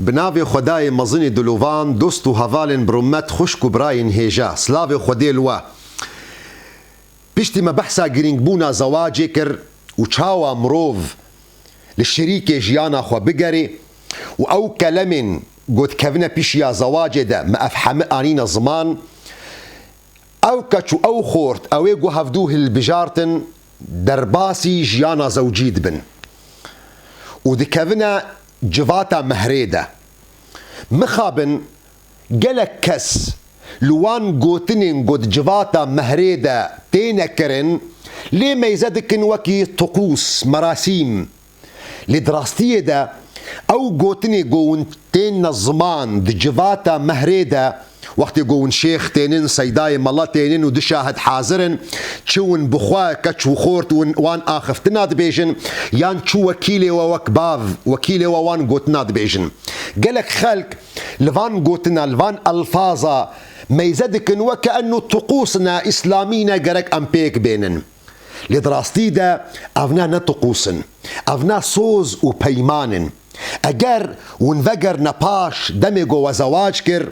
بناوی خدای مزنی دلوان دوست و هوالن برومت خوشک و براین هیجا سلاوی خدای لوا پشتی ما بحثا گرینگ بونا زواجی کر و چاوا مروف للشريك جيانا خو بقري او كلام قد كفنا بيشيا زواج ده ما افهم انينا زمان او كتشو او خورت او يقو هفدوه البجارتن درباسي جيانا زوجيد بن ودي كفنا جفاتا مهريده مخابن قالك كس لوان قوتنين قد جفاتا مهريده تينا كرن ليه ما يزدكن وكي طقوس مراسيم لدراستيه ده او قوتني قون تين الزمان دي جفاتا مهريده وقت يقون شيخ تينين سيداي مالا تينين ودشاهد حاضرن تشون بخوا كتشو خورت وان اخفتنا دبيجن يان تشو وكيلي ووكباف وكيلي ووان قوتنا دبيجن قالك خلق لفان قوتنا لفان الفاظا ما يزدكن وكأنه طقوسنا اسلامينا قرك امبيك بينن لدراستي ده افنا نطقوسن افنا صوز و بيمانن اگر ونفقر نباش دمجو وزواج كر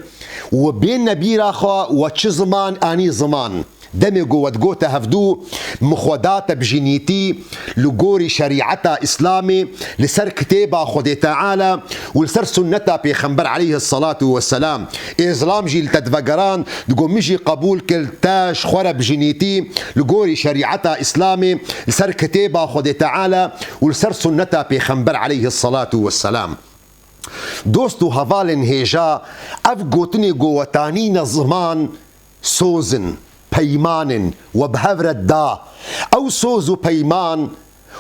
وبين نبيرا خوا وچ زمان اني زمان دمجو ودقوتا هفدو مخودات بجنيتي لقوري شريعتا اسلامي لسر كتابا خدي تعالى ولسر سنتا بيخنبر عليه الصلاة والسلام اسلام جي لتدفقران دقو مجي قبول كل تاش خورا بجنيتي لقوري شريعتا اسلامي لسر كتابا خدي تعالى ولسر سنتا بيخنبر عليه الصلاة والسلام دوستو هفالن هيجا اف قوتني قوتانين زمان سوزن بيمان وبهفر الدا او سوزو بيمان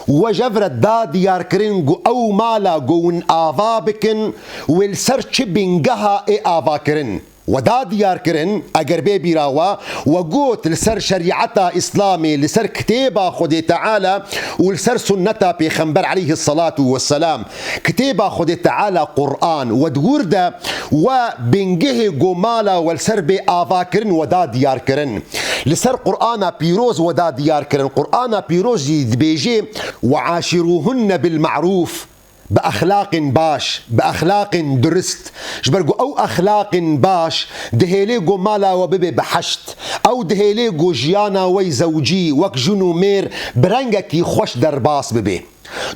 وجفر الدا ديار كرنجو او مالا قون آفا بكن والسرچ بنجها اي آفا كرن ودا ديار كرن اگر بي بيراوا وقوت لسر شريعتا اسلامي لسر كتابا خدي تعالى ولسر سنتا بيخنبر عليه الصلاة والسلام كتابا خدي تعالى قرآن ودوردا وبنجه قمالا والسر بي آفا كرن ودا ديار كرن لسر قرآن بيروز ودا ديار كرن قرآن بيروز يدبيجي وعاشروهن بالمعروف بأخلاق باش بأخلاق درست جبرقو أو أخلاق باش دهيليقو مالا وبيبي بحشت أو دهيليقو جيانا وي زوجي وك جنو مير برنجكي خوش درباس ببي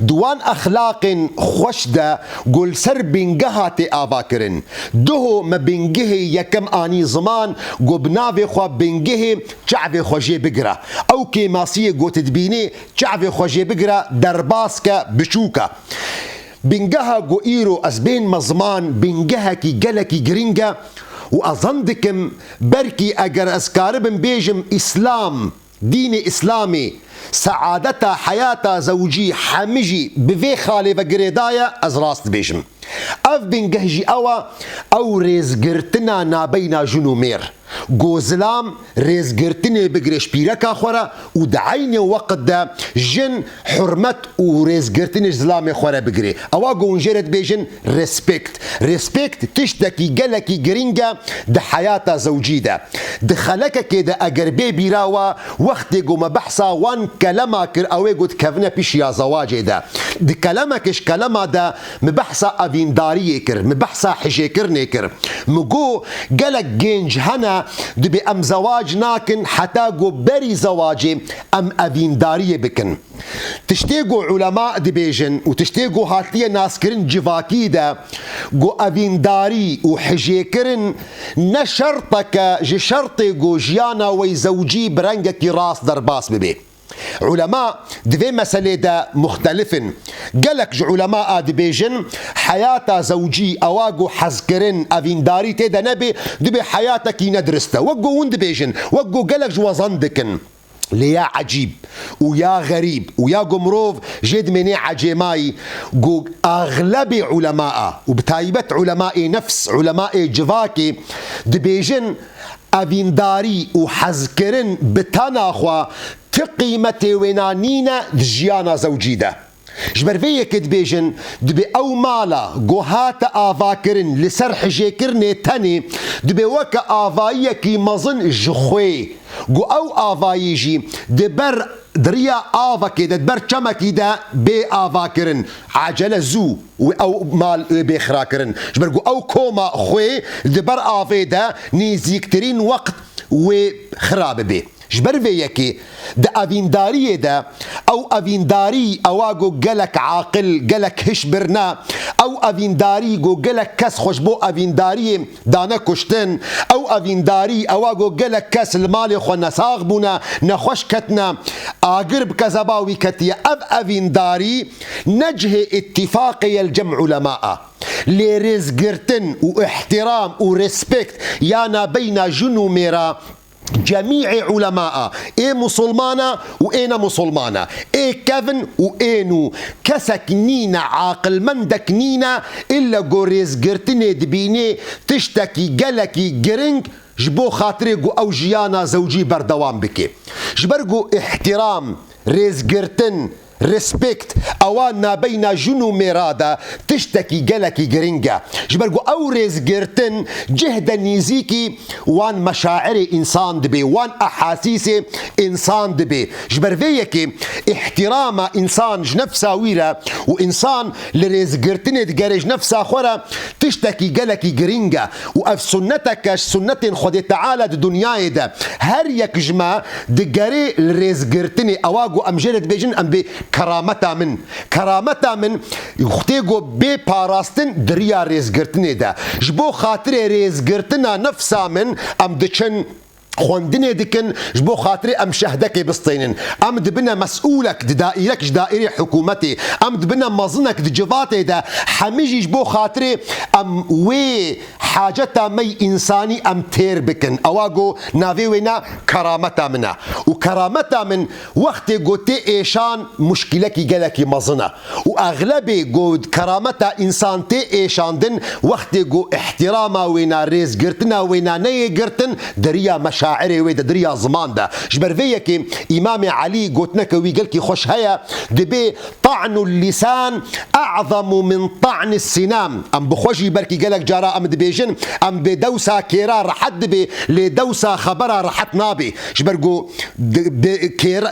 دوان أخلاق خوش دا قول سر بنجها تي آفاكرن دهو ما بنجه يكم آني زمان قو بنافي خوا بنجه شعبي خوشي بقرا أو كي ماسية قو تدبيني شعبي خوشي بقرا درباسك بشوكا بنجها جو إيرو أزبين مزمان بنجها كي جلكي جرينجا وأظندكم بركي أجر أسكاربن بيجم إسلام دين إسلامي سعادتا حياتا زوجي حمجي بفي خالي وقريدايا أزراست بيجم أف بنجهجي أو ريزقرتنا نابينا جنو مير جوزلام ريزقرتني بقريش بيركا خورا ودعيني وقت دا جن حرمت وريزقرتني زلامي خورا بقري أوا جونجرت بيجن ريسبكت تشتكي جلكي جرينجا دا حياتا زوجي دا دخلك كده أجر بي راوا وقت جو ما بحثا وان كلامك أو قد كفنا بيش يا زواجي دا دي كلامكش كلامه دا مبحثا أفين داري كر مبحثا حشي كرني كر مجو جلك جينج هنا دبي ام زواج ناكن حتى جو بري زواجي ام افين داريه بكن تشتيقوا علماء دبيجن وتشتيقوا هاتليه ناس كرن جفاكي دا جو افين داري وحجيكرن نشرطك جي شرطي جو جيانا ويزوجي برنجك راس درباس ببي علماء دفي مسألة دا مختلفن قالك علماء دبيجن حياة زوجي أواقو حزكرن أفين داري تيدا نبي دبي حياتك ندرستا وقو وندبيجن وقو قالك وظندكن ليا عجيب ويا غريب ويا قمروف جد مني عجيماي قو أغلب علماء وبتايبة علماء نفس علماء جفاكي دبيجن أفين داري وحزكرن بتناخوا تقيمتي وينانينا دجيانا زوجي ده جبر فيا كدبيجن دبي او مالا جوهات افاكرن لسر حجيكرني تاني دبي وكا افايا كي مظن جخوي جو او افايجي دبر دريا آفا كده دبر كما كده بي آفا كرن عجلة زو أو مال بيخرا كرن جبرقو أو كوما خوي دبر آفا دا نيزيكترين وقت وخراب بي جبر فيكي دا أفينداري دا أو أفينداري أواغو جلك عاقل جلك هشبرنا أو أفينداري جو جلك كاس خوشبو أفينداري دانا كشتن أو أفينداري أواغو جلك كاس المال خو نساغ بونا نخوش كتنا أقرب كزباوي كتيا أفينداري نجه اتفاقي الجمع علماء لرزقرتن واحترام ورسبكت يانا بين جنو ميرا جميع علماء ايه مسلمانة واينا مسلمانة ايه كفن واينو كسك نينا عاقل مندك نينا الا قريز قرتني دبيني تشتكي جلكي جرنج جبو خاطريقو او جيانا زوجي بردوام بكي جبرقو احترام ريز قرتن ريسبكت اوانا بين جنو ميرادا تشتكي جلكي جرينجا جبرقو او ريزجرتن جهدا نيزيكي وان مشاعر انسان دبي وان احاسيس انسان دبي جبرفيكي احترام انسان جنفسا ويرا وانسان لريزجرتن تجرج نفسا خورا تشتكي جلكي جرينجا واف سنتك سنة خد تعالى الدنيا دا هر يك جما دجري الريزجرتني اواغو امجرد بيجن ام بي كرامتا من يختيقو بي باراستن دريا ريزگرتني دا جبو خاطر ريزگرتنا نفسا من ام دچن خوندني دكن جبو خاطري ام شهدك بسطينن ام دبنا مسؤولك دائرك دائري حكومتي ام دبنا مظنك دجفاتي دا حميجي جبو خاطري ام وي حاجتا مي انساني ام تير بكن اواغو نافي وينا كرامتا منا وكرامتا من وقت قوتي ايشان مشكلكي جلكي مظنة واغلبي قود كرامتا انسان تي ايشان دن وقت قو احتراما وينا ريز قرتنا وينا ني قرتن دريا مشاعري ويدا دريا زمان دا جبر فيكي امام علي قوتنك ويقلكي خوش هيا دبي طعن اللسان اعظم من طعن السنام ام بخوشي بركي قالك جارا ام دبيجن ام بدوسا كيرا رحت دبي لدوسا خبرها رحت نابي جبرقو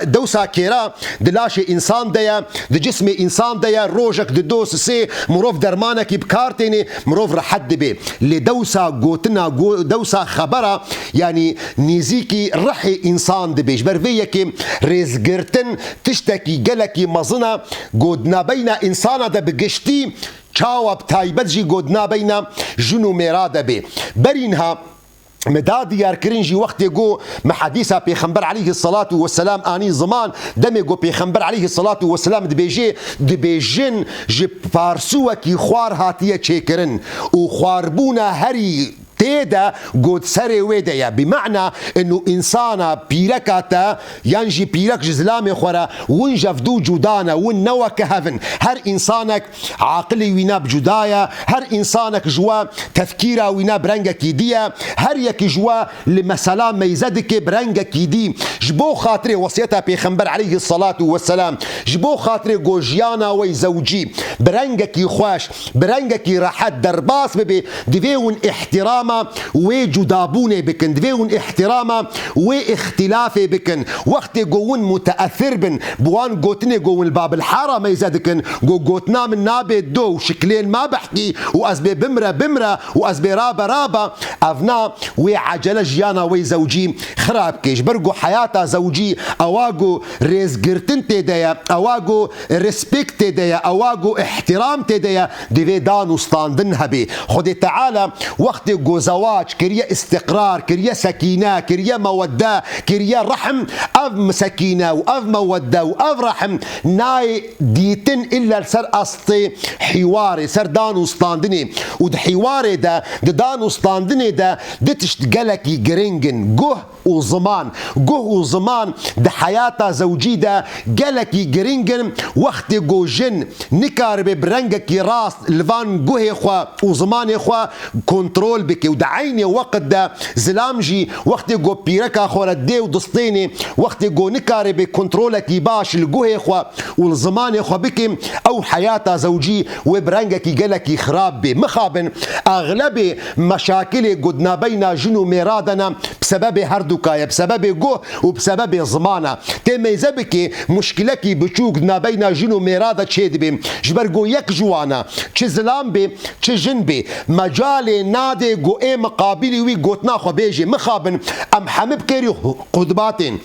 دوسا كيرا دلاشي انسان ديا دي جسمي انسان ديا روجك ددوس سي مروف درمانك بكارتيني مروف رحت دبي لدوسا قوتنا دوسا خبرها يعني نيزيكي رحي انسان دبي جبر فيكي ريزقرتن تشتكي جلكي مظنة قودنا بين انسان دا بقشتي چاوب تايبتجي قودنا بين جنو ميرادا بي برينها مداد ديار كرنجي وقت يقو محاديثة بيخنبر عليه الصلاة والسلام آني زمان دم يقو بيخنبر عليه الصلاة والسلام دبيجن جي بارسوكي خوار هاتية چيكرن وخواربونا هري تيدا قد سري ويدايا بمعنى انه انسانا بيركاتا ينجي بيرك جزلامي خورا ونجفدو جودانا ونوا كهفن هر انسانك عاقلي وينا بجدايا هر انسانك جوا تفكيرا وينا برنجا كيديا هر يك جوا لمسالا ميزدك برنجا كيدي جبو خاطري وصيتها بيخنبر عليه الصلاة والسلام جبو خاطري جوجيانا ويزوجي برنجا كي خواش برنجا كي راحت درباس ببي دفيون احترام وجدابونه بكن دفيون احتراما واختلافه بكن وقت جوون متأثر بن بوان جوتني جوون الباب الحارة ما يزادكن جوتنا من نابي دو شكلين ما بحكي وأزبي بمرة وأزبي رابا أفنا وعجلة جيانا ويزوجي خراب كيش برجو حياتا زوجي أواجو ريزقرتن تدايا أواجو ريسبكت تدايا أواجو احترام تدايا دفي دانو ستاندنها بي خدي تعالى وقت جو زواج كريا استقرار كريا سكينة كريا مودة كريا رحم أف سكينة وأف مودة وأف رحم ناي ديتن إلا سر أسطي حواري سر دانو ستاندني ود حواري دا دانو ستاندني دا دتشتقلكي جرينجن جه وزمان ده حياتا زوجي دا قالكي جرينجن وقت جو جن نكار ببرنجكي راس لفان جه خوا وزمان خوا كنترول بكي وده عيني وقت ده زلامجي وقت جو بيركا خورا دي ودسطيني وقت جو نكار بكنترولكي باش الجه خوا والزمان خوا بكي او حياتا زوجي وبرنجكي قالكي خراب بي مخابن اغلب مشاكل قدنا بين جنو ميرادنا بسبب هردوكايا بسبب جو وبسبب زمانه تميزه بك مشكله كي بچوك نابينا جنو ميرادا تشيد بي جبرغو يك جوانا چه زلام بي چه جن بي مجال نادي جو اي مقابلي وي گوتنا خو بيجي مخابن ام حمب كيري قدباتين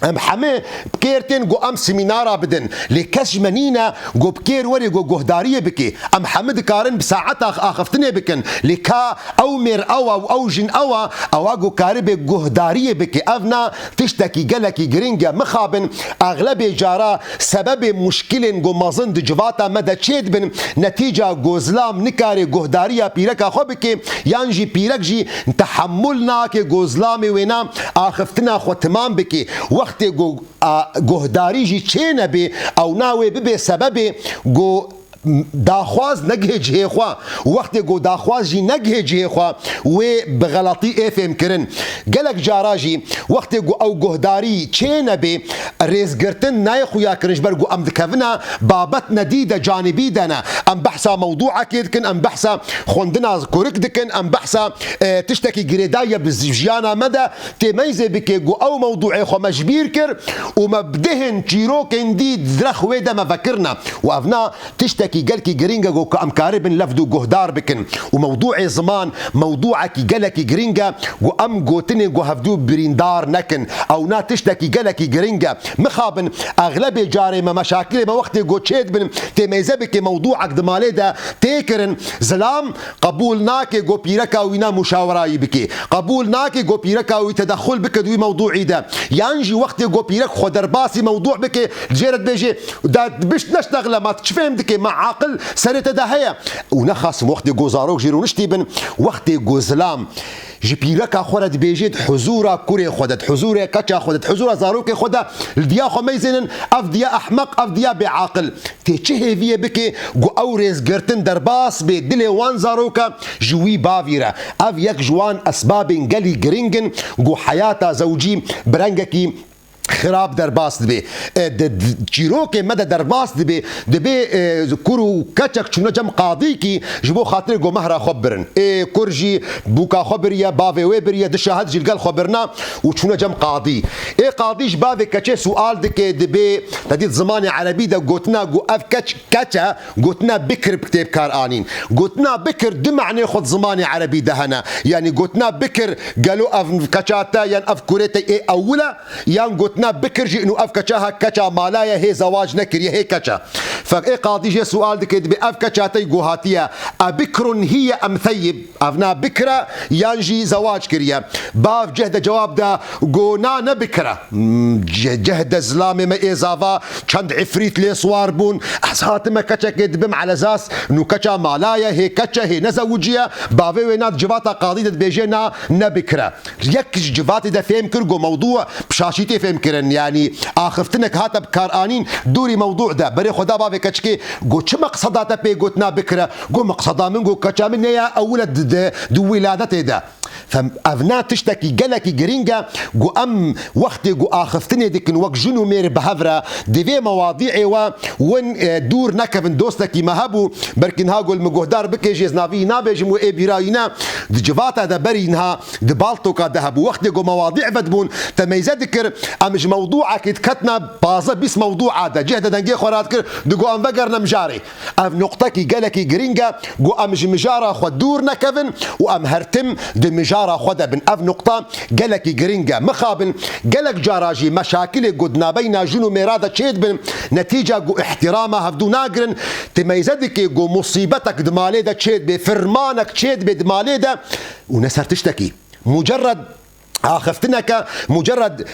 ام حمه بكيرتين جو ام سيمينارا بدن لكش منينا جو بكير وري جو جهداريه بكي ام حمد كارن بساعتها اخفتني بكن لكا او مير او جن او جو كارب جهداريه بكي افنا تشتكي جلكي جرينجا مخابن اغلب جارا سبب مشكله جو مازن دجواتا مدى تشيد بن نتيجه جوزلام نكاري جهداريه بيركا خو بكي يانجي بيرك جي تحملنا كي جوزلامي وينا اخفتنا خو تمام بكي وقت گهداری جی چه نبی او ناوی ببی سبب گو داخواز نگه جه خوا وقت گو داخواز جی نگه جه خوا و بغلطی افهم کرن گلک جاراجی وقت گو او گهداری چه نبی ریزگرتن نای خویا کرنش برگو ام دکونا بابت ندیده جانبی دنا ام بحثا موضوع کید کن ام بحثا خوندنا کورک دکن ام بحثا تشتکی گریدایا بزیجانا مدى تمیزه بکی گو او موضوع خو مجبیر کر و مبدهن چیروک اندید درخ ویده مفکرنا و افنا تشتکی كي قالكي جرينجا جو كأمكاربن لفدو جهدار بكن وموضوع زمان موضوعك قالكي جرينجا جو أم جوتني جو هفدو بريندار نكن أو نا تشتكي قالكي جرينجا مخابن أغلب جاري ما مشاكل ما وقت جو تشيد بن تميزبك موضوعك دمالي دا تيكرن زلام قبول ناكي جو بيركا وينا مشاورة بكي قبول ناكي جو بيركا ويتدخل بك دوي موضوعي دا يانجي وقت جو بيرك خدر باسي موضوع بكي جيرت بيجي دا بش نشتغل ما تشفهم دكي مع عقل سرت دهيا ونخص وقت جوزاروك جيرو نشتيبن وقت جوزلام جبيركا خورد بيجيد حزورا كوري خودت حزورا كاتشا خودت حزورا زاروك خدا الديا خميزن افديا احمق افديا بعقل تيچه فيه بكي جو اوريز جرتن درباس بدلي وان زاروكا جوي بافيرا اف يك جوان اسباب قلي جرينجن جو حياتا زوجي برنجكي خراب درباس دبي جيروك مدى درباس دبي كورو كاتشك شنو جم قاضيكي جبو خاطر جو مهرا خبرن كورجي بوكا خبريا بافي ويبريا دشاهد جلقال خبرنا وشنو جم قاضي قاضيش بافي كاتش سؤال دبي تديت زماني عربي دا قوتنا جو اف كاتشا قوتنا بكر بكتاب كارانين قوتنا بكر دمعني خد زماني عربي دهنا يعني قوتنا بكر قالوا اف كاتشاتا يعني اف كوريتا اولا يعني قوتنا بكرجي انه اف كاتشاها كاتشا مالايا هي زواج نكر هي كاتشا فاي قاضي جي سؤال دكيد باف كاتشاتي جوهاتيا ابكر هي ام ثيب افنا بكره يانجي زواج كريا باف جهد جواب دا قونا نبكره جهد زلامي ما ايزافا چند عفريت لي صوار بون احسات ما كاتشا كدبم على اساس انه كاتشا مالايا هي كاتشا هي نزوجيا بافي وينات جواتا قاضي بيجينا نبكره يك جواتي دا فهم كرجو موضوع بشاشيتي فهم كرن يعني اخفتنك هاتا بكارانين دوري موضوع ده بري خدا بافي كاتشكي جو چه مقصداتا بي قوتنا بكره جو مقصدا من جو كاتشا من يا اولاد دو ولادته ده فأفنا تشتكي جلكي جرينجا جو أم وقت جو آخفتني ديكن وق جنو مير بهفرة دي مواضيع وين دور نكفن دوستكي مهبو بركن هاقول مجهدار بكي جيز نافي نابج مو إيه براينا دجفاتا دا برينها دبالتوكا دهبو وقت جو مواضيع بدبون تميزة ذكر أمج موضوعك اتكتنا بازا بس موضوع هذا جهد دنجي خورات كر دجو أم فقرنا مجاري أف نقطكي جلكي جرينجا جو أمج مجارة خد دور نكفن وأم هرتم دمجارة خدا بن اف نقطة قالك جرينجا مخابن قالك جاراجي مشاكل قدنا بين جنو ميرادا تشيد بن نتيجة جو احترامها هفدو ناقرن تميزدك جو مصيبتك دمالي دا تشيد بفرمانك تشيد بدمالي دا ونسر تشتكي مجرد آخفتنك مجرد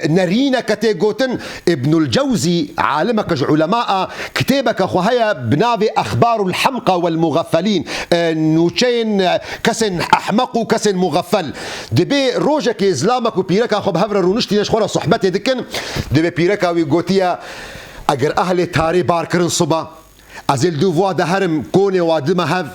نرينك تيغوتن ابن الجوزي عالمك علماء كتابك خهيا بنافي أخبار الحمقى والمغفلين نوشين كسن أحمق وكسن مغفل دبي روجك إسلامك وبيرك خب هفر رونشتي نشخورا صحبتي دكن دبي بيرك ويغوتيا أجر أهل تاري باركرن صبا أزيل دوفوا دهرم كوني وادم هف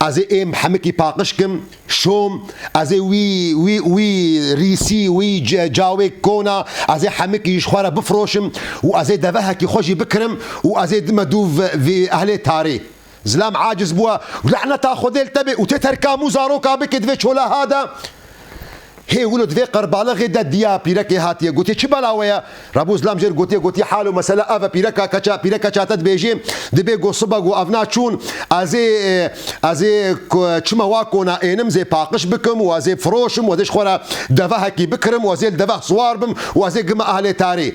ازي ام حمكي باقشكم شوم ازي وي ريسي وي جاوي كونا ازي حمكي يشخوره بفروشم وازي دفهكي خوشي بكرم وازي دمدوف في اهل تاري زلام عاجز بوا ولعنة تاخذ التبي وتتركا مزاروكا بكدفيتش ولا هذا هي ولد في قربالغ دا ديا بيرك هاتيه قلت چه بلاويا رابو اسلام جير قلت حالو مساله افا بيرك چاتت بيجي دبي گو صبا گو افنا چون ازي چما واكونا انم زي باقش بكم وازي فروشم وازي خورا دفهكي بكرم وازي دفه صواربم وازي قم اهل تاري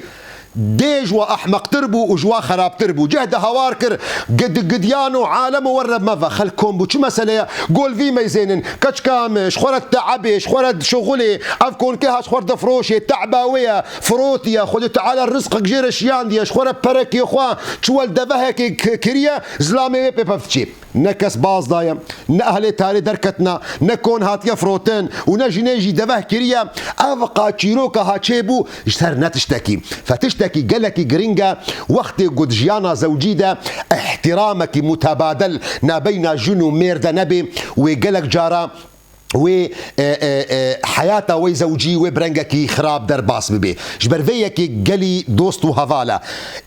ديج واحمق تربو وجوا خراب تربو جهد هوار كر قديانو عالم ورب مفا خلكم بو چه مسألة قول في ميزينن كش كامش خورت تعبش خورت شغلي افكون كهاش خورت فروشي تعباوية فروتيا خود تعالى الرزق جير شيان ديش خورت بركي اخوا شوال دفهك كريا زلامي بفتشي نكس باز دايم نأهل تاري دركتنا نكون هاتيا فروتين ونجي دفه كريا افقا تشيروكا هاتشيبو اشتر نتشتكي فتشتكي قالك جرينجا وقت قد جيانا زوجيدا احترامك متبادل ما بين جنو ميردا نبي وقالك جارا و حياته وزوجي وبرنجكي خراب درباس ببي جبرفيكي قالي دوستو هفالا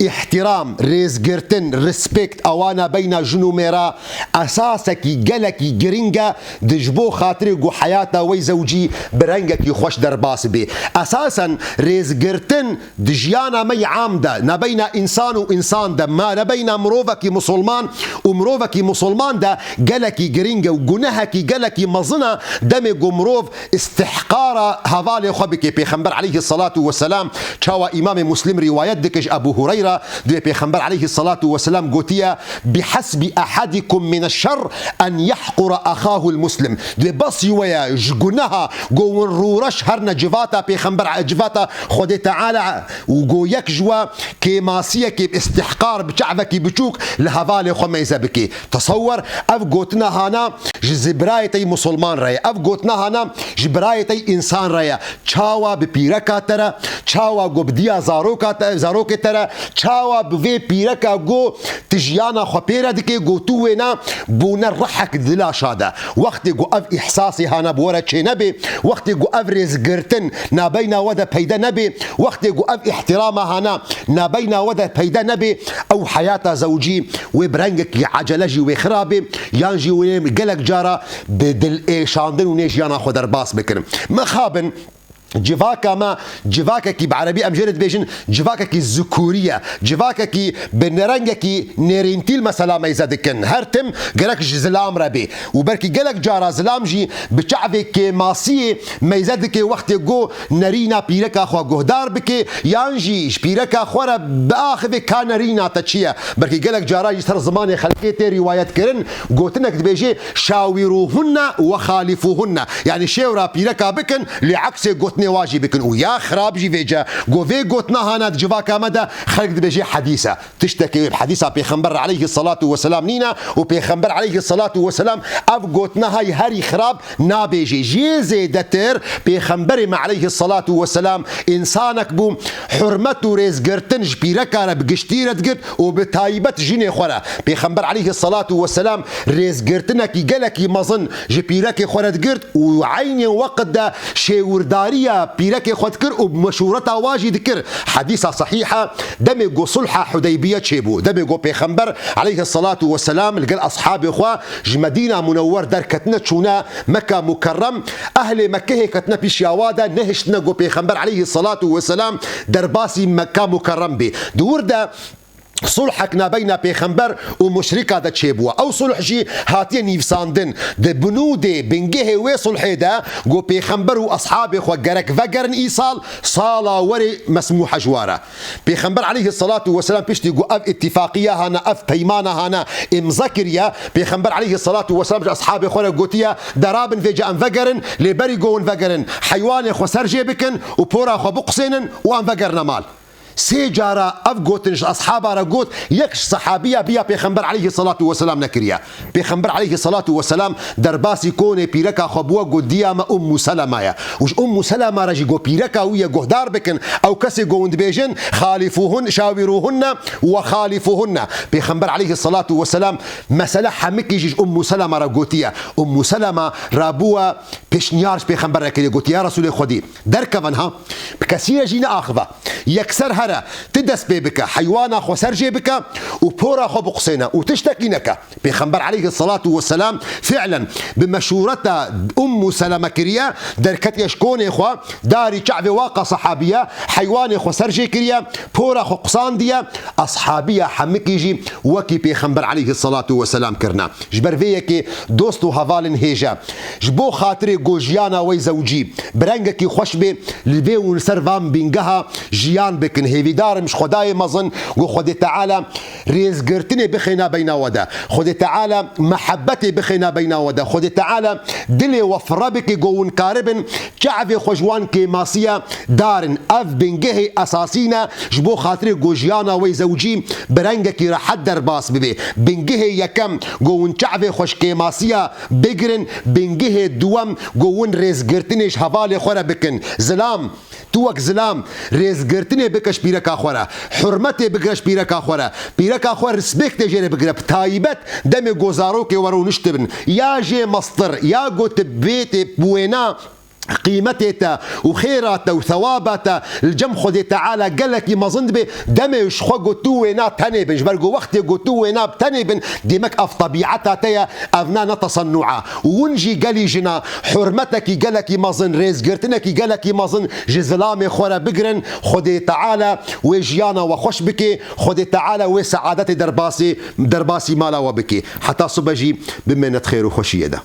احترام ريزجرتن ريسبكت اوانا بين جنو ميرا اساسكي قالكي جرينجا دجبو خاطري قو حياته وزوجي برنجكي خوش درباس بي اساسا ريزجرتن دجيانا مي عامده نبين انسان وانسان ده ما نبين مروفكي مسلمان ومروفكي مسلمان ده قالكي جرينجا وجنهكي قالكي مظنه دمي قمروف استحقار هذا خبك بيخنبر عليه الصلاة والسلام شاوى إمام مسلم روايات دكش أبو هريرة دي بيخنبر عليه الصلاة والسلام قوتيا بحسب أحدكم من الشر أن يحقر أخاه المسلم دي بس يويا جقنها قوون رورش هرنا جفاتا بيخنبر جفاتا خودي تعالى وقو يكجوا كماسية كي استحقار بشعبك بشوك لهذا خميزة بكي تصور أف قوتنا هانا جزبرايتي مسلمان رأي اف گوتنا هانا جبرايتي انسان ريا چاوا بپیرکا ترا چاوا گو بدیا زاروک ترا چاوا بوی پیرکا گو تجيانا خبيرا دكي گو توينا بونا رحك دلا شادا وقت گو اف احساسي هانا بورا چه نبي وقت گو اف رزگرتن نابينا ودا پیدا نبي وقت گو اف احترام هانا نابينا ودا پیدا نبي او حياة زوجي وبرنگك عجلجي وخرابي يانجي ويم قلق جارا بدل شاندن ونيجيانا خو درباس بكرم مخابن جواكا كي بعربي امجرد بيجن جواكا كي الذكوريه جواكا كي بنرنجا كي نيرينتيل مثلا ما يزادكن هرتم قالك زلام ربي وبركي قالك جارا زلام جي بشعبك كي ماسيه ما يزادك وقت جو نرينا بيركا خو جهدار بك يانجي بيركا خورا باخذ كان نرينا تشيا بركي قالك جارا يستر زمان خلقيتي روايات كرن قوتنك بيجي شاوروهن وخالفوهن يعني شاورا بيركا بكن لعكس قوت واجب بكن ويا خراب جي فيجا في قوتنا هانا جواكا مدى خلق بيجي حديثة تشتكي بحديثة بيخنبر عليه الصلاة والسلام نينا وبيخنبر عليه الصلاة والسلام اف قوتنا هاي هاري خراب نابيجي جيزي دتر بيخنبر مع عليه الصلاة والسلام انسانك بو حرمته ريزقرتن جبيركا بقشتيرة قرت وبتايبة جيني خورا بيخنبر عليه الصلاة والسلام ريزقرتنك قالك مظن جبيركا خورا قرت وعيني وقت دا شيوردارية بيرك خد كر وبمشورتها واجد كر حديثة صحيحة دمجو صلحة حديبية تشيبو دمجو بيخنبر عليه الصلاة والسلام لقال أصحابي إخوة مدينة منور در كتنا تشونا مكة مكرم أهل مكة كتنا بيشياوادا نهشتنا جو بيخنبر عليه الصلاة والسلام درباسي مكة مكرم بي دور دا صلحك بين بيخنبر ومشركة دا تشيبوا او صلح جي هاتين نيفساندن دا بنودي بنجيه وي صلحي دا جو بيخنبر واصحابي خو جرك فقرن ايصال صالا وري مسموحة جوارة بيخنبر عليه الصلاة والسلام بيشتي جو اف اتفاقية هانا اف بيمانة هانا امذكريا بيخنبر عليه الصلاة والسلام اصحابي خو قوتيا درابن فيجا انفقرن لبري جو انفقرن حيوان خو سرجي بكن وبورا خو بقسين وانفقرنا مال سيجارة أفقوتنش أصحابها رقوت يكش صحابية بيا بيخنبر عليه الصلاة والسلام نكريا بيخنبر عليه الصلاة والسلام درباسي كوني بيركا خبوة قديا ما أم سلمة وش أم سلمة رجي قو بيركا ويا قهدار بكن أو كسي قوند بيجن خالفوهن شاوروهن وخالفوهن بيخنبر عليه الصلاة والسلام مسألة حمك يجي أم سلمة رقوتيا أم سلمة رابوة بيشنيارش بيخنبر ركريا قوت يا رسول خدي دركبنها بكثير جينا آخذة يكسرها خورا تدس بك حيوانا خو سرجي بك وبورا خو بقسينا وتشتكينك بيخنبر عليه الصلاة والسلام فعلا بمشورة أم سلمة كريا دركت يشكون إخوة داري شعب واقع صحابية حيوان خو سرجي كريا بورا خو قصان ديا أصحابية حمك يجي وكي بيخنبر عليه الصلاة والسلام كرنا جبر فيكي دوستو هفالن هيجا جبو خاطري جوجيانا ويزوجي برنجكي خوشبي لبي ونسرفام بينجها جيان بكن هيفي دار مش خداي مظن وخدي تعالى ريز قرتني بخينا بين ودا خدي تعالى محبتي بخينا بين ودا خدي تعالى دلي وفربك جوون كاربن شعبي خجوان كي ماسيا دارن اف بنجهي اساسينا جبو خاطري جوجيانا ويزوجي برنجكي راح درباس ببي بنجهي يكم جوون شعبي خوش كي ماسيا بيجرن بنجهي دوام جوون ريز قرتنيش هفالي خورا بكن زلام توك زلام ريز قرتني بكش بيرك اخورا حرمتي بكش بيرك اخورا بيرك اخورا رسبكت جيري بكرا تايبت دمي جوزاروكي ورو نشتبن يا جي مصدر يا جوت بيتي بوينا قيمتها وخيراتها وثواباتها الجم خدي تعالى قال لك ما ظن بي دمي شخو قوتو وينا تنبن جبرقو وقت قوتو وينا بتنبن ديمك اف طبيعتها تيا افنانا تصنعا ونجي قالي جنا حرمتك قال لك ما ظن ريز قرتنك قال لك ما ظن جزلامي خورا بقرن خدي تعالى وجيانا وخش بكي خدي تعالى وسعادتي درباسي مالا وبكي حتى صبجي بمنة خير وخشيه ده